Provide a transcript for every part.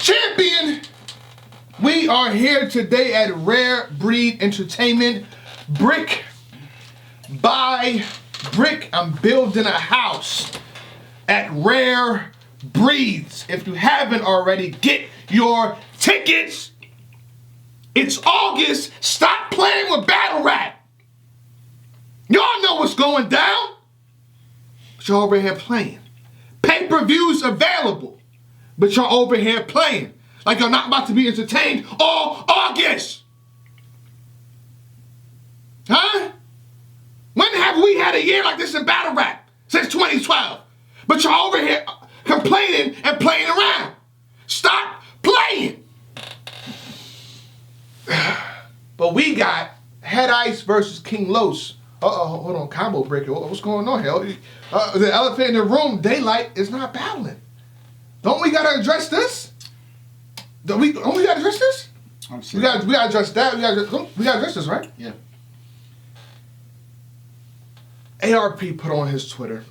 Champion, we are here today at Rare Breed Entertainment. Brick by brick, I'm building a house at Rare Breeds. If you haven't already, get your tickets. It's August. Stop playing with battle rap. Y'all know what's going down. But y'all over here playing. Pay-per-views available. But y'all over here playing. Like y'all not about to be entertained all August. Huh? When have we had a year like this in battle rap? Since 2012. But y'all over here complaining and playing around. Stop playing. But we got Head Ice versus King Los. Hold on, combo breaker. What's going on here? The elephant in the room, Daylyt, is not battling. Don't we gotta address this? Don't we gotta address this? I'm We gotta address that. We gotta address this, right? Yeah. ARP put on his Twitter,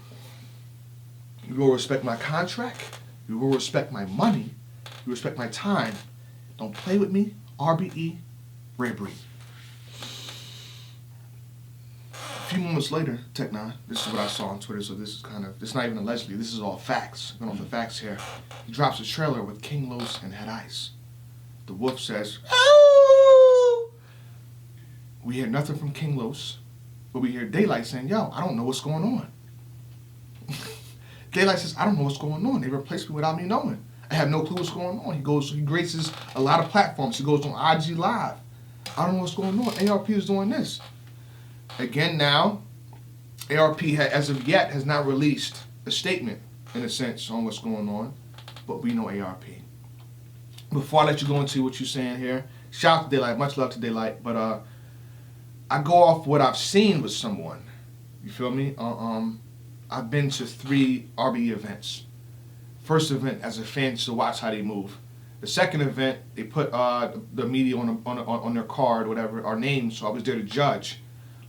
you will respect my contract, you will respect my money, you respect my time. Don't play with me, RBE, Rare Breed. A few moments later, Tech9, this is what I saw on Twitter, so this is not even allegedly, this is all facts. Going off the facts here. He drops a trailer with King Los and Head Ice. The Wolf says, "Oh!" We hear nothing from King Los. But we hear Daylyt saying, yo, I don't know what's going on. Daylyt says, I don't know what's going on. They replaced me without me knowing. I have no clue what's going on. He graces a lot of platforms. He goes on IG Live. I don't know what's going on. ARP is doing this. Again now, ARP as of yet has not released a statement, in a sense, on what's going on. But we know ARP. Before I let you go into what you're saying here, shout out to Daylyt. Much love to Daylyt. But I go off what I've seen with someone. You feel me? I've been to 3 RBE events. First event as a fan just to watch how they move. The second event, they put the media on their card, whatever, our names, so I was there to judge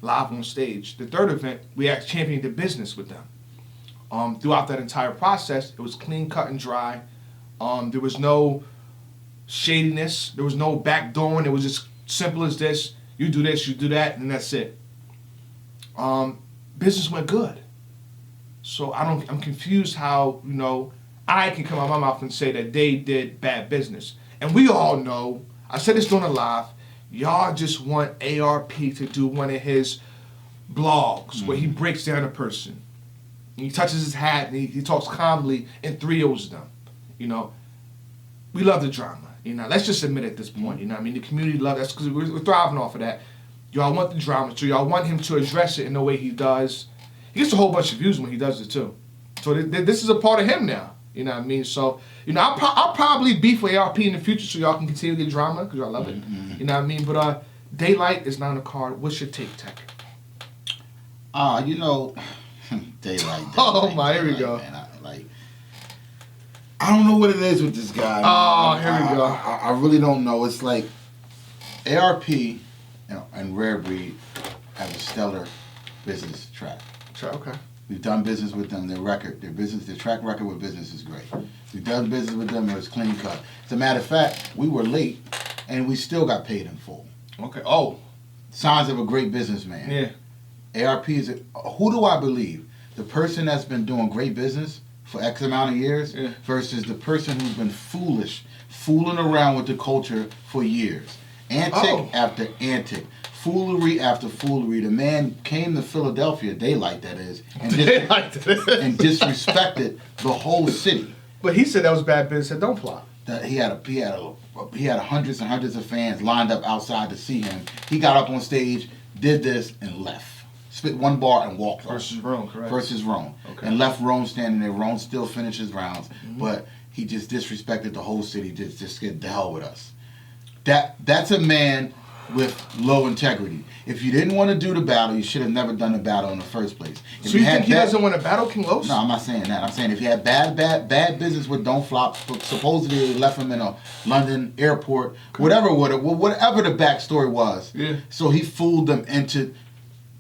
live on stage. The third event, we actually championed the business with them. Throughout that entire process, it was clean, cut, and dry. There was no shadiness. There was no backdooring. It was just simple as this. You do this, you do that, and that's it. Business went good. So I'm confused how, I can come out of my mouth and say that they did bad business. And we all know, I said this during the live, y'all just want ARP to do one of his blogs where he breaks down a person. And he touches his hat and he talks calmly and 3-0s them. We love the drama. Let's just admit at this point, the community loves that because we're thriving off of that. Y'all want the drama, so y'all want him to address it in the way he does. He gets a whole bunch of views when he does it too. So this is a part of him now. You know what I mean? So, I'll probably beef with ARP in the future so y'all can continue the drama because y'all love it. You know what I mean? But Daylyt is not on the card. What's your take, Tech? Daylyt. Oh my, here we go. Man, I don't know what it is with this guy. Here we go. I really don't know. It's like ARP and Rare Breed have a stellar business track. Okay. We've done business with them. Their track record with business is great. We've done business with them. It was clean cut. As a matter of fact, we were late, and we still got paid in full. Okay. Oh. Signs of a great businessman. Yeah. ARP is who do I believe? The person that's been doing great business for X amount of years versus the person who's been fooling around with the culture for years. Antic after antic. Foolery after foolery. The man came to Philadelphia, Daylyt that is, and disrespected the whole city. But he said that was bad business. Said don't flop. That he had hundreds and hundreds of fans lined up outside to see him. He got up on stage, did this, and left. Spit one bar and walked off. Versus Rome, correct? Versus Rome. Okay. And left Rome standing there. Rome still finished his rounds, but he just disrespected the whole city. Just get the hell with us. That's a man with low integrity. If you didn't want to do the battle, you should have never done the battle in the first place. So you think he doesn't want to battle King Los? No, I'm not saying that. I'm saying if he had bad business with Don't Flop, supposedly they left him in a London airport, whatever the backstory was. Yeah. So he fooled them into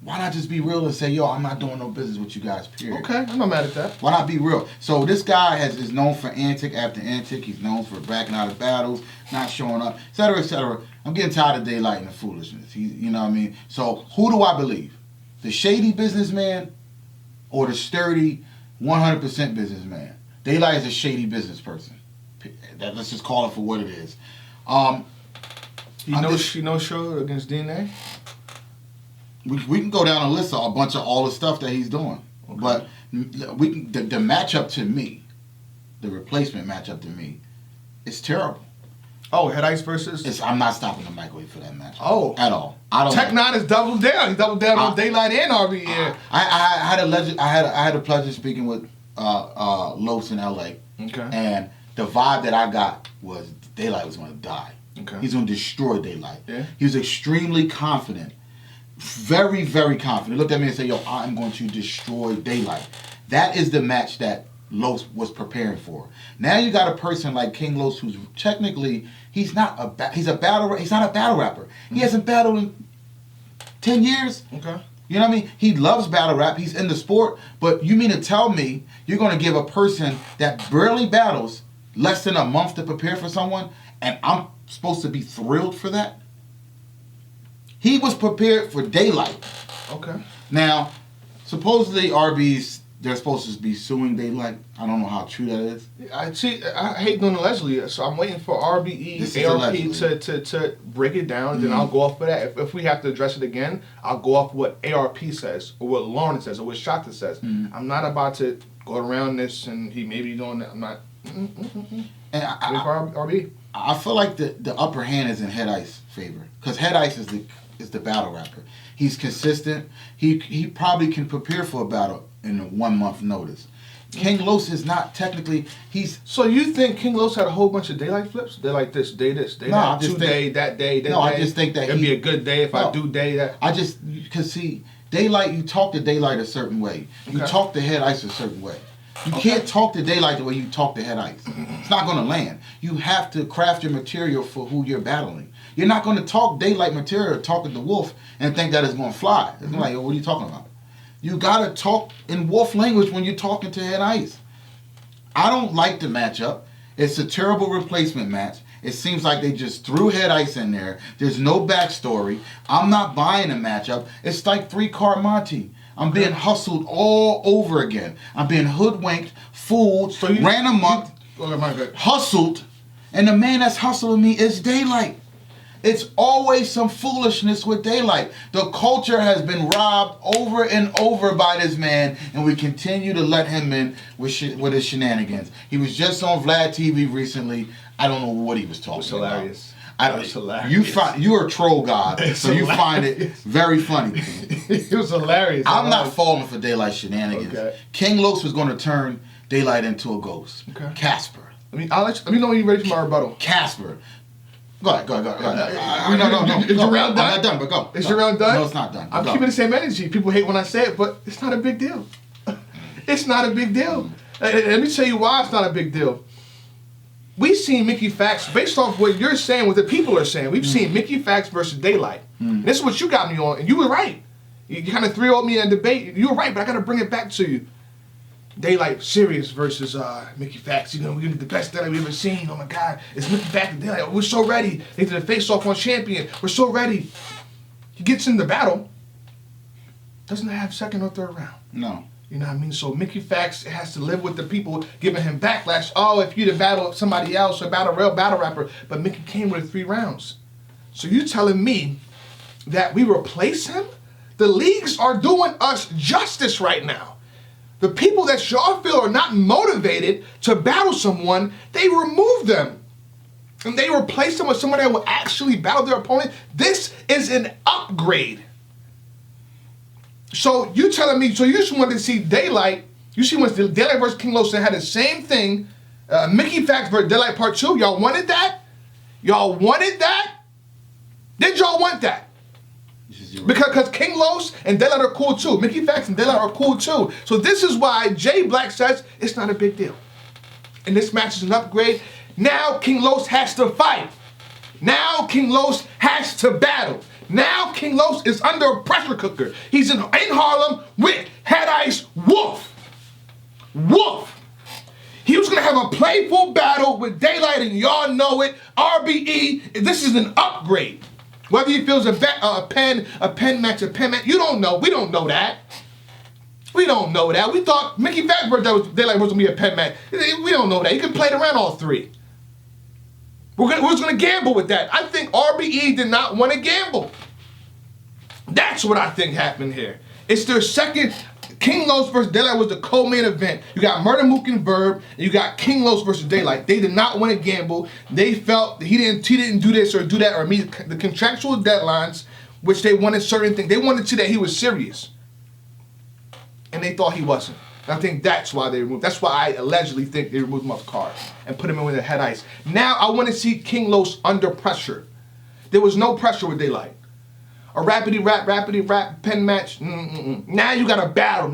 why not just be real and say, yo, I'm not doing no business with you guys, period. Okay, I'm not mad at that. Why not be real? So this guy is known for antic after antic. He's known for backing out of battles, not showing up, et cetera, et cetera. I'm getting tired of Daylyt and the foolishness. You know what I mean? So who do I believe? The shady businessman or the sturdy 100% businessman? Daylyt is a shady business person. Let's just call it for what it is. He no show against DNA? We can go down a list of a bunch of all the stuff that he's doing. Okay. But the matchup to me, the replacement matchup to me, is terrible. Oh, Head Ice versus? I'm not stopping the microwave for that match. Oh. At all. I don't. Tech Nine is doubled down. He doubled down on Daylyt and RB. Yeah. I had a pleasure speaking with Los in LA. Okay. And the vibe that I got was Daylyt was going to die. Okay. He's going to destroy Daylyt. Yeah. He was extremely confident. Very, very confident. He looked at me and said, yo, I'm going to destroy Daylyt. That is the match that Los was preparing for. Now you got a person like King Los who's technically, he's not a battle rapper. He hasn't battled in 10 years. Okay. You know what I mean? He loves battle rap. He's in the sport. But you mean to tell me you're going to give a person that barely battles less than a month to prepare for someone, and I'm supposed to be thrilled for that? He was prepared for Daylyt. Okay. Now, supposedly RB's, they're supposed to be suing Daylyt. I don't know how true that is. I hate doing allegedly, so I'm waiting for RBE, ARP to break it down, and then I'll go off of that. If we have to address it again, I'll go off what ARP says, or what Lauren says, or what Shaka says. I'm not about to go around this, and he may be doing that. I'm not. And waiting for RBE. I feel like the upper hand is in Head Ice's favor, because Head Ice is the battle rapper. He's consistent. He probably can prepare for a battle in a 1 month notice. King Los is not technically. So you think King Los had a whole bunch of Daylyt flips? Day like this, day that, that day. I just think that it'd be a good day if I do day that. Because see, Daylyt, you talk to Daylyt a certain way. You talk to Head Ice a certain way. You can't talk to Daylyt the way you talk to Head Ice. It's not going to land. You have to craft your material for who you're battling. You're not going to talk Daylyt material talking to Wolf and think that it's going to fly. It's like, what are you talking about? You got to talk in Wolf language when you're talking to Head Ice. I don't like the matchup. It's a terrible replacement match. It seems like they just threw Head Ice in there. There's no backstory. I'm not buying a matchup. It's like 3-card Monty. I'm being hustled all over again. I'm being hoodwinked, fooled, ran amok, hustled, and the man that's hustling me is Daylyt. It's always some foolishness with Daylyt. The culture has been robbed over and over by this man, and we continue to let him in with his shenanigans. He was just on Vlad TV recently. I don't know what he was talking about. Hilarious. You are a troll god, so you find it very funny. It was hilarious. I'm not falling for Daylyt shenanigans. Okay. King Los was going to turn Daylyt into a ghost. Okay. Casper. Let me know when you're ready for my rebuttal. Casper. Go ahead. No. Is your round done? I'm not done, but go. Is your round done? No, it's not done. I'm keeping the same energy. People hate when I say it, but it's not a big deal. It's not a big deal. Let me tell you why it's not a big deal. We've seen Mickey Fax, based off what you're saying, what the people are saying, we've seen Mickey Fax versus Daylyt. This is what you got me on, and you were right. You kind of threw me in a debate. You were right, but I got to bring it back to you. Daylyt serious versus Mickey Fax. You know, we're the best Daylyt we've ever seen. Oh my God, it's Mickey Fax and Daylyt. We're so ready. They did a face-off on Champion. We're so ready. He gets in the battle. Doesn't have second or third round. No. You know what I mean? So Mickey Fax has to live with the people giving him backlash. Oh, if you'd have battled somebody else or battled a real battle rapper. But Mickey came with 3 rounds. So you telling me that we replace him? The leagues are doing us justice right now. The people that y'all feel are not motivated to battle someone, they remove them. And they replace them with someone that will actually battle their opponent. This is an upgrade. So you telling me, so you just wanted to see Daylyt, you see when Daylyt versus King Los had the same thing, Mickey Fax versus Daylyt Part 2, y'all wanted that? Y'all wanted that? Did y'all want that? Because King Los and Daylyt are cool too. Mickey Fax and Daylyt are cool too. So this is why Jay Black says it's not a big deal. And this match is an upgrade. Now King Los has to fight. Now King Los has to battle. Now King Los is under a pressure cooker. He's in Harlem with Head Ice Wolf. He was gonna have a playful battle with Daylyt, and y'all know it. RBE. This is an upgrade. Whether he feels a pen match, you don't know. We don't know that. We thought Mickey Faxberg Daylyt was gonna be a pen match. We don't know that. He could play it around all three. We're just gonna gamble with that. I think RBE did not want to gamble. That's what I think happened here. It's their second. King Los versus Daylyt was the co-main event. You got Murder Mook and Verb, and you got King Los versus Daylyt. They did not want to gamble. They felt he didn't do this or do that or meet the contractual deadlines, which they wanted certain things. They wanted to see that he was serious, and they thought he wasn't. And I think that's why they removed. That's why I allegedly think they removed him off the card and put him in with the Head Ice. Now I want to see King Los under pressure. There was no pressure with Daylyt. A rapidy rap pen match. Now you got to battle.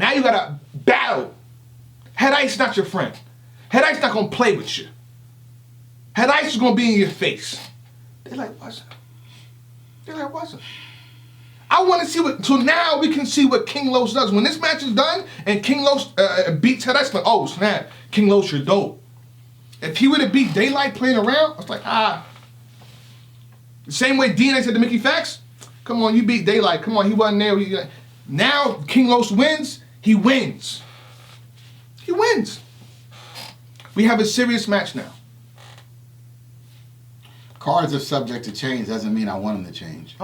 Head Ice not your friend. Head Ice not gonna play with you. Head Ice is gonna be in your face. Daylyt wasn't. I want to see what. So now we can see what King Los does when this match is done and King Los beats Head Ice. Like, oh snap, King Los, you're dope. If he would have beat Daylyt playing around, I was like, The same way DNA said to Mickey Fax. Come on, you beat Daylyt. Come on, he wasn't there. Now King Los wins. He wins. We have a serious match now. Cards are subject to change. Doesn't mean I want them to change.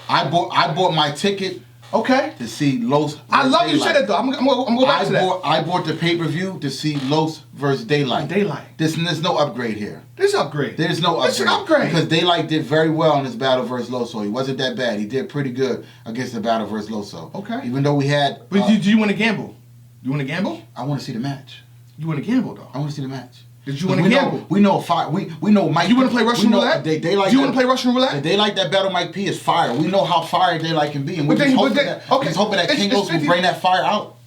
I bought my ticket. Okay. To see Los. I love you said that though. I'm gonna go back to that. I bought the pay-per-view to see Los versus Daylyt. There's no upgrade here. There's no upgrade. Because Daylyt did very well in his battle versus Loso. He wasn't that bad. He did pretty good against the battle versus Loso. Okay. Even though we had. But do you want to gamble? You want to gamble? I want to see the match. You want to gamble though? I want to see the match. Did you want to gamble? We know fire. We know Mike. You want to play Russian roulette? Do you want to play Russian roulette? Daylyt that battle Mike P is fire. We know how fire Daylyt can be, and we're just hoping that King Los will bring that fire out.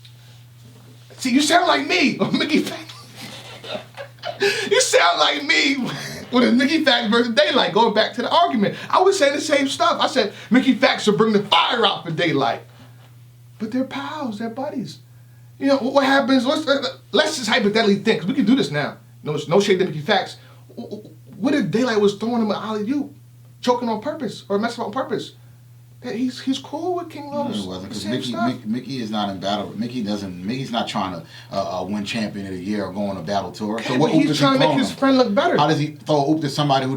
See, you sound like me, Mickey Fax. You sound like me with a Mickey Fax versus Daylyt. Going back to the argument, I was saying the same stuff. I said Mickey Fax will bring the fire out for Daylyt, but they're pals, they're buddies. You know what happens? Let's just hypothetically think. 'Cause we can do this now. No shade to Mickey Fax. What if Daylyt was throwing him an alley-oop, choking on purpose or messing up on purpose? He's cool with King Los. No, it wasn't, because Mickey is not in battle. Mickey's not trying to win champion of the year or go on a battle tour. Okay, so what he's trying to make his friend look better. How does he throw a oop to somebody who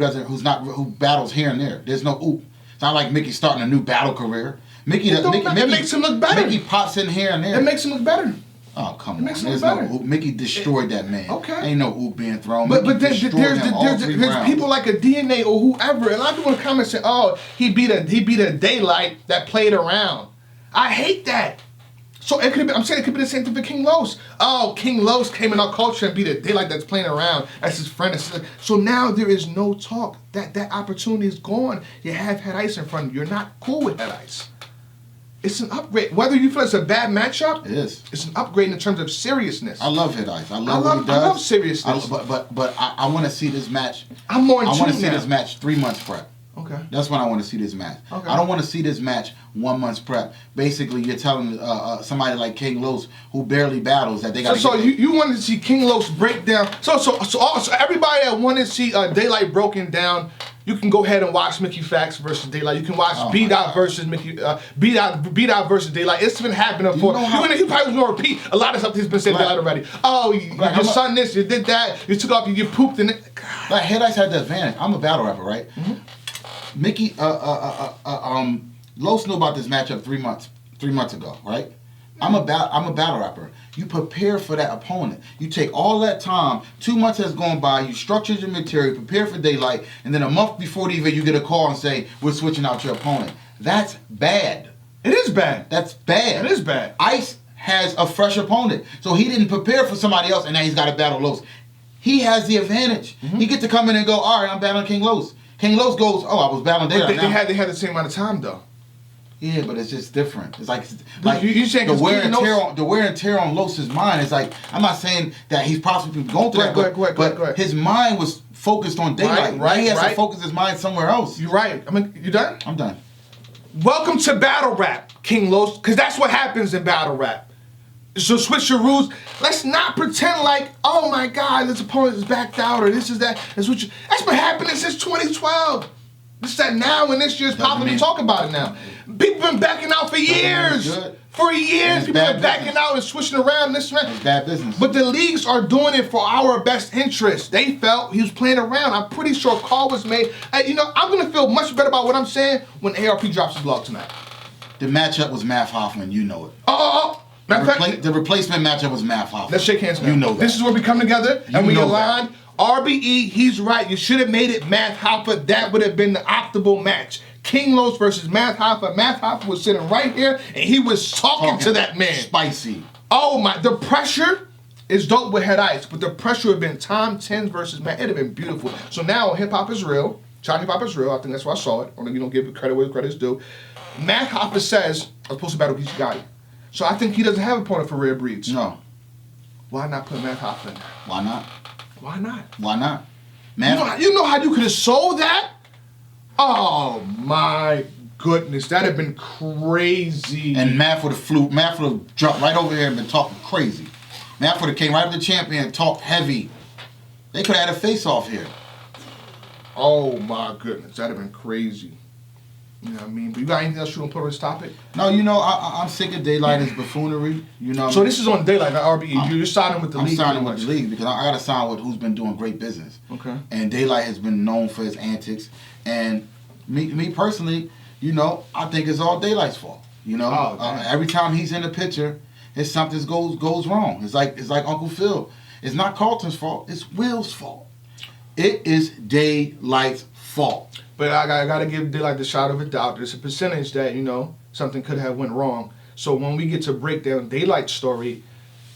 battles here and there? There's no oop. It's not like Mickey's starting a new battle career. Mickey makes him look better. Mickey pops in here and there. It makes him look better. Oh, come on. There's no oop. Mickey destroyed that man. Okay. Ain't no oop being thrown. But there's people like a DNA or whoever. A lot of people in the comments say, oh, he beat a Daylyt that played around. I hate that. So it could be, I'm saying it could be the same thing for King Los. Oh, King Los came in our culture and beat a Daylyt that's playing around. That's his friend. So now there is no talk. That opportunity is gone. You have Head Ice in front of you. You're not cool with Head Ice. It's an upgrade. Whether you feel it's a bad matchup, it is. It's an upgrade in terms of seriousness. I love Head Ice. I love seriousness. But I want to see this match. I'm more in tune now. I want to see this match 3 months prep. Okay. That's when I want to see this match. Okay. I don't want to see this match 1 month prep. Basically, you're telling somebody like King Los who barely battles that they got. So you wanted to see King Los break down. So everybody that wanted to see Daylyt broken down. You can go ahead and watch Mickey Fax versus Daylyt. You can watch B-Dot versus Mickey, B-Dot versus Daylyt. It's been happening before. You probably will repeat a lot of stuff that's been said Daylyt already. Oh, your son this, you did that, you took off, you pooped in it. Like Head Ice had the advantage. I'm a battle rapper, right? Mm-hmm. Mickey, Los knew about this matchup 3 months ago, right? I'm a battle rapper. You prepare for that opponent. You take all that time. 2 months has gone by. You structured your material, prepare for Daylyt, and then a month before the event, you get a call and say, we're switching out your opponent. That's bad. It is bad. That's bad. It is bad. Ice has a fresh opponent. So he didn't prepare for somebody else, and now he's got to battle Los. He has the advantage. Mm-hmm. He gets to come in and go, all right, I'm battling King Los. King Los goes, oh, I was battling Daylyt. They had the same amount of time, though. Yeah, but it's just different. It's like you saying the wear and tear on Los's mind is like, I'm not saying that he's possibly going through that, but his mind was focused on Daylyt. Right. He has to focus his mind somewhere else. You're right. I mean, you done? I'm done. welcome to battle rap, King Los, because that's what happens in battle rap. So switch your rules. Let's not pretend like, oh my God, this opponent is backed out or this is that. That's been happening since 2012. This that now and this year's popular to talk about it now. People been backing out for years. For years, people been backing out and switching around this and that. It's bad business. But the leagues are doing it for our best interest. They felt he was playing around. I'm pretty sure a call was made. Hey, I'm going to feel much better about what I'm saying when ARP drops his blog tonight. The matchup was Math Hoffman. You know it. The replacement matchup was Math Hoffman. Let's shake hands now. You know that. This is where we come together and we aligned. RBE, he's right. You should have made it Math Hoffa. That would have been the optimal match. King Los versus Math Hoffa. Math Hoffa was sitting right here and he was talking to that man. Spicy. Oh my, the pressure is dope with Head Ice, but the pressure would have been Tom 10 versus Matt. It'd have been beautiful. So now Hip Hop is Real. China Hip Hop is Real. I think that's why I saw it. You don't give credit where credit's due. Math Hoffa says, I'm supposed to battle Geechee Gotti. So I think he doesn't have an opponent for rare breeds. No. Why not put Math Hoffa in there? Why not? Why not? Why not? You know how you could have sold that? Oh my goodness, that'd have been crazy. And Math would have dropped right over here and been talking crazy. Math would have came right up to the champion and talked heavy. They could have had a face-off here. Oh my goodness, that'd have been crazy. You know what I mean? But you got anything else you want to put on this topic? No, I'm sick of Daylyt's buffoonery. So this is on Daylyt, not RBE. You're signing with the league. I'm signing with the league because I got to sign with who's been doing great business. Okay. And Daylyt has been known for his antics. And me personally, I think it's all Daylight's fault. Every time he's in the picture, something goes wrong. It's like Uncle Phil. It's not Carlton's fault. It's Will's fault. It is Daylight's fault. But I gotta give Daylyt the shot of a doubt. There's a percentage that something could have went wrong. So when we get to break down Daylight's story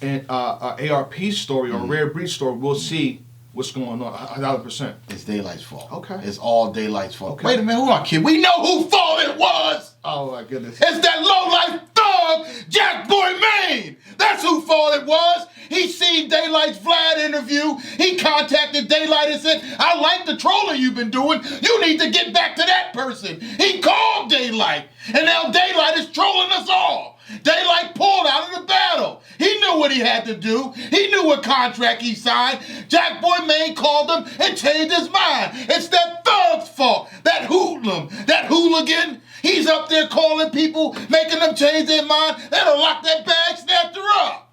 and ARP's story or Rare Breed story, we'll see what's going on. 1,000%. It's Daylight's fault. Okay. It's all Daylight's fault. Okay. Wait a minute, hold on, kid. We know whose fault it was. Oh my goodness. It's that low-life thug, Jack Boy Maine. That's whose fault it was. He seen Daylight's Vlad interview. He contacted Daylyt and said, I like the trolling you've been doing. You need to get back to that person. He called Daylyt, and now Daylyt is trolling us all. Daylyt pulled out of the battle. He knew what he had to do. He knew what contract he signed. Jack Boy Maine called him and changed his mind. It's that thug's fault. That hoodlum, that hooligan. He's up there calling people, making them change their mind. That'll lock that bag snatcher up.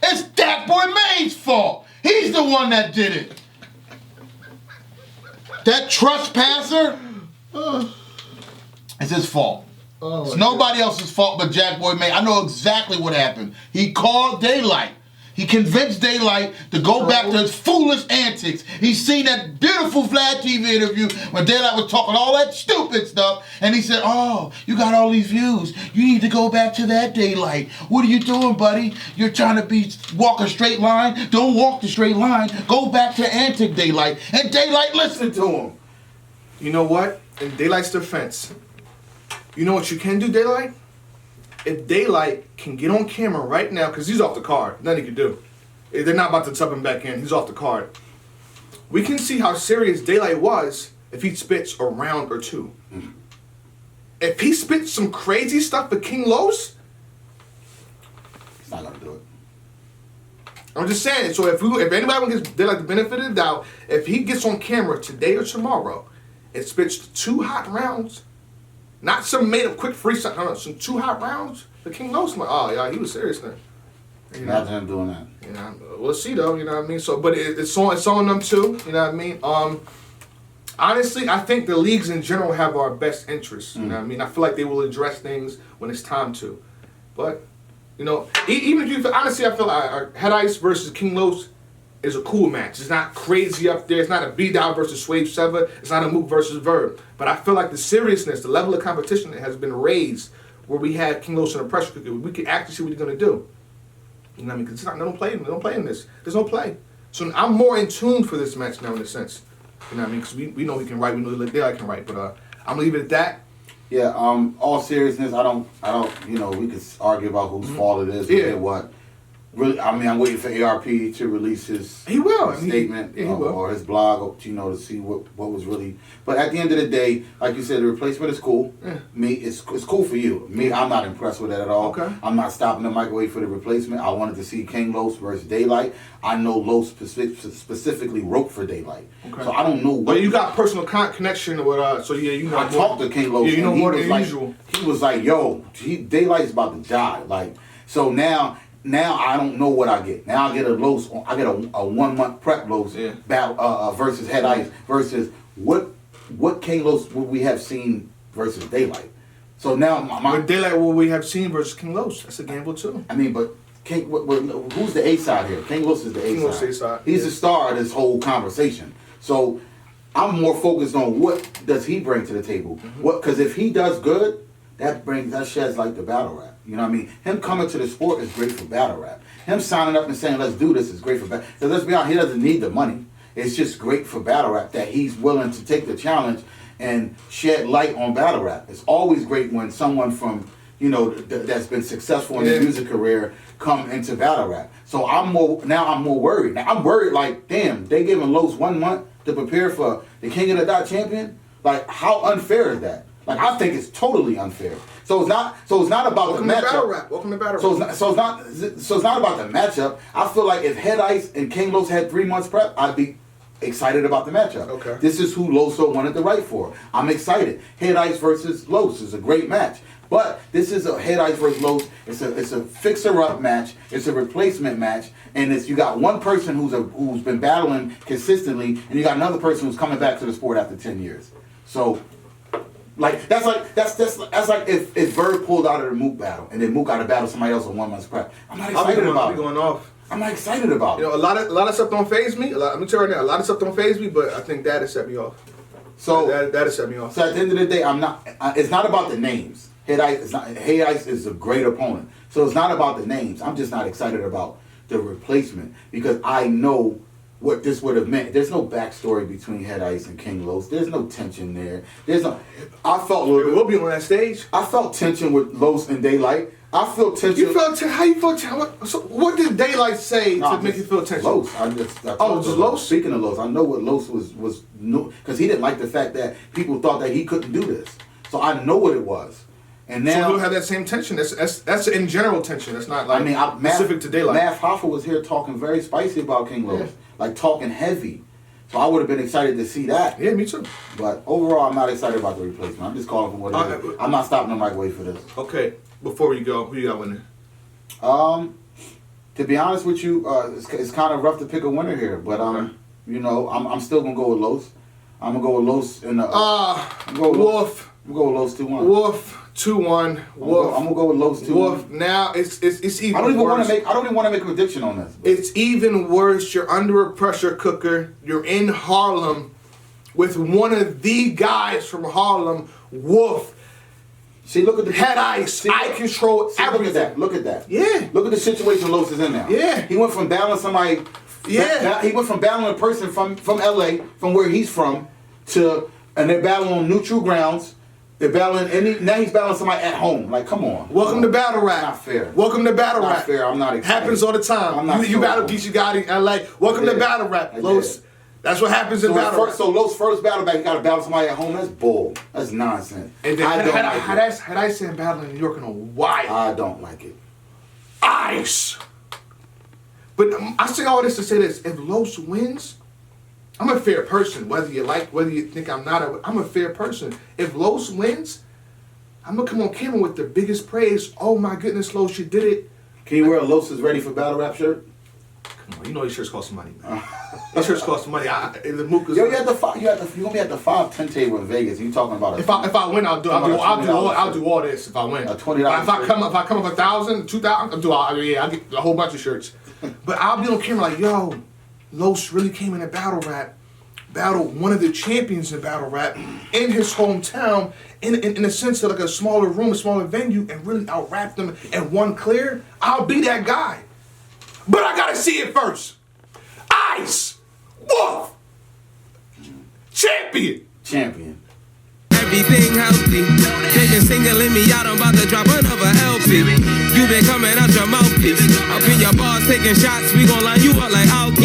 It's Jack Boy Maine's fault. He's the one that did it. That trespasser, it's his fault. It's nobody else's fault but Jack Boy Maine. I know exactly what happened. He called Daylyt. He convinced Daylyt to go back to his foolish antics. He seen that beautiful Vlad TV interview when Daylyt was talking all that stupid stuff, and he said, oh, you got all these views. You need to go back to that Daylyt. What are you doing, buddy? You're trying to walk a straight line? Don't walk the straight line. Go back to antic Daylyt. And Daylyt listened to him. You know what? In Daylight's defense, you know what you can do, Daylyt? If Daylyt can get on camera right now, because he's off the card, nothing he can do. They're not about to tub him back in. He's off the card. We can see how serious Daylyt was if he spits a round or two. Mm. If he spits some crazy stuff for King Los, he's not gonna do it. I'm just saying. So if anybody gives Daylyt the benefit of the doubt, if he gets on camera today or tomorrow and spits 2 hot rounds. Not some made up quick freestyle. No, some 2 hot rounds. The King Los, oh yeah, he was serious then. Imagine him doing that. We'll see though. You know what I mean. So, but it's on them too. You know what I mean. Honestly, I think the leagues in general have our best interests. You know what I mean. I feel like they will address things when it's time to. But even if honestly, I feel like Head Ice versus King Los is a cool match. It's not crazy up there. It's not a B-Down versus Swave Sever. It's not a Mook versus Verb. But I feel like the seriousness, the level of competition has been raised where we had King Los in a pressure cooker. We can actually see what he's going to do. You know what I mean? Because they don't play in this. There's no play. So I'm more in tune for this match now in a sense. You know what I mean? Because we know he can write. We know Daylyt can write. But I'm going to leave it at that. Yeah, all seriousness, I don't, we could argue about whose fault it is, who did what. really, I mean, I'm waiting for ARP to release his statement or his blog, to see what was really. But at the end of the day, like you said, the replacement is cool. Yeah. Me, it's cool for you. Me, I'm not impressed with that at all. Okay. I'm not stopping the microwave for the replacement. I wanted to see King Los versus Daylyt. I know Los specifically wrote for Daylyt. Okay. So I don't know. But you got personal connection with so yeah, you know. I talked to King Los. Yeah, you know more than usual. He was like, "Yo, Daylight's about to die." Like, so now I don't know what I get. Now I get a Los. I get a 1 month prep Los battle versus Head Ice versus what King Los would we have seen versus Daylyt. So now with Daylyt, what we have seen versus King Los, that's a gamble too. I mean, but who's the A side here? King Los is the A side. He's the star of this whole conversation. So I'm more focused on what does he bring to the table. Because if he does good, that sheds like the battle rap. You know what I mean? Him coming to the sport is great for battle rap. Him signing up and saying let's do this is great for battle. Because let's be honest, he doesn't need the money. It's just great for battle rap that he's willing to take the challenge and shed light on battle rap. It's always great when someone from that's been successful in their music career come into battle rap. So I'm more worried. Now I'm worried like, damn, they giving Los 1 month to prepare for the King of the Dot champion? Like, how unfair is that? Like, I think it's totally unfair. So it's not about the matchup. Welcome to battle rap. So it's not about the matchup. I feel like if Head Ice and King Los had 3 months prep, I'd be excited about the matchup. Okay. This is who Loso wanted to write for. I'm excited. Head Ice versus Los is a great match. But this is a Head Ice versus Los. It's a fixer-up match. It's a replacement match, and you got one person who's been battling consistently, and you got another person who's coming back to the sport after 10 years. So, that's like if Verb pulled out of the Mook battle, and then Mook got to battle somebody else on 1 month's prep. I'm not excited about it. Going off. I'm not excited about it. A lot of stuff don't faze me. Let me tell you right now, a lot of stuff don't faze me, but I think that has set me off. So that has set me off. So at the end of the day, it's not about the names. Head Ice is a great opponent. So it's not about the names. I'm just not excited about the replacement because I know what this would have meant. There's no backstory between Head Ice and King Los. There's no tension there. I felt we'll be on that stage. I felt tension with Los and Daylyt. I feel tension. How you feel tension? So what did Daylyt say to make you feel tension? Los. Just Los? Speaking of Los, I know what Los was new because he didn't like the fact that people thought that he couldn't do this. So I know what it was. And now, so we'll have that same tension. That's in general tension. That's not like specific to Daylyt. Math Hoffa was here talking very spicy about King Los, like talking heavy. So I would have been excited to see that. Yeah, me too. But overall, I'm not excited about the replacement. I'm just calling for what it is. I'm not stopping the microwave for this. Okay, before we go, who you got winning? To be honest with you, it's kind of rough to pick a winner here. But I'm still gonna go with Los. I'm gonna go with Los in the. Wolf. I'm gonna go with Los 2-1. Wolf. 2-1. Wolf. I'm gonna go with Los 2-1. Wolf. Now it's even. I don't even want to make a prediction on this. It's even worse. You're under a pressure cooker. You're in Harlem with one of the guys from Harlem, Wolf. See, look at the Head Ice. I control everything. Look at that. Yeah. Look at the situation Los is in now. Yeah. He went from battling somebody. Yeah. He went from battling a person from LA, from where he's from, and they're battling on neutral grounds. They're battling, now he's battling somebody at home. Like, come on. Welcome to battle rap. Not fair. Welcome to battle rap. Not fair. I'm not excited. Happens all the time. You battle Geechee Gotti in LA. Welcome to battle rap. Los. That's what happens in battle rap. So Los' first battle back, he got to battle somebody at home. That's bull. That's nonsense. And then had I said battle in New York in a while. I don't like it. Ice. But I say all this to say this: if Los wins, I'm a fair person. Whether you think I'm not, I'm a fair person. If Los wins, I'm gonna come on camera with the biggest praise. Oh my goodness, Los, you did it. Can you wear a Los is ready for battle rap shirt? Come on, you know these shirts cost some money, man. These shirts cost some money. The Mookas. Yo, you're gonna be at the 5-10 table in Vegas. You talking about if I win, I'll do all this. If I win, $20. If I come up 1,000, 2,000, I'll get a whole bunch of shirts. But I'll be on camera like, yo, Los really came in a battle rap, battled one of the champions in battle rap in his hometown, in a sense of like a smaller room, a smaller venue, and really out-rapped them and won clear. I'll be that guy. But I gotta see it first. Ice! Wolf! Champion! Everything healthy. They been singling me out, I'm about to drop another LP. see. You been coming out your mouthpiece. Up in your bars taking shots, we gon' line you up like Alki.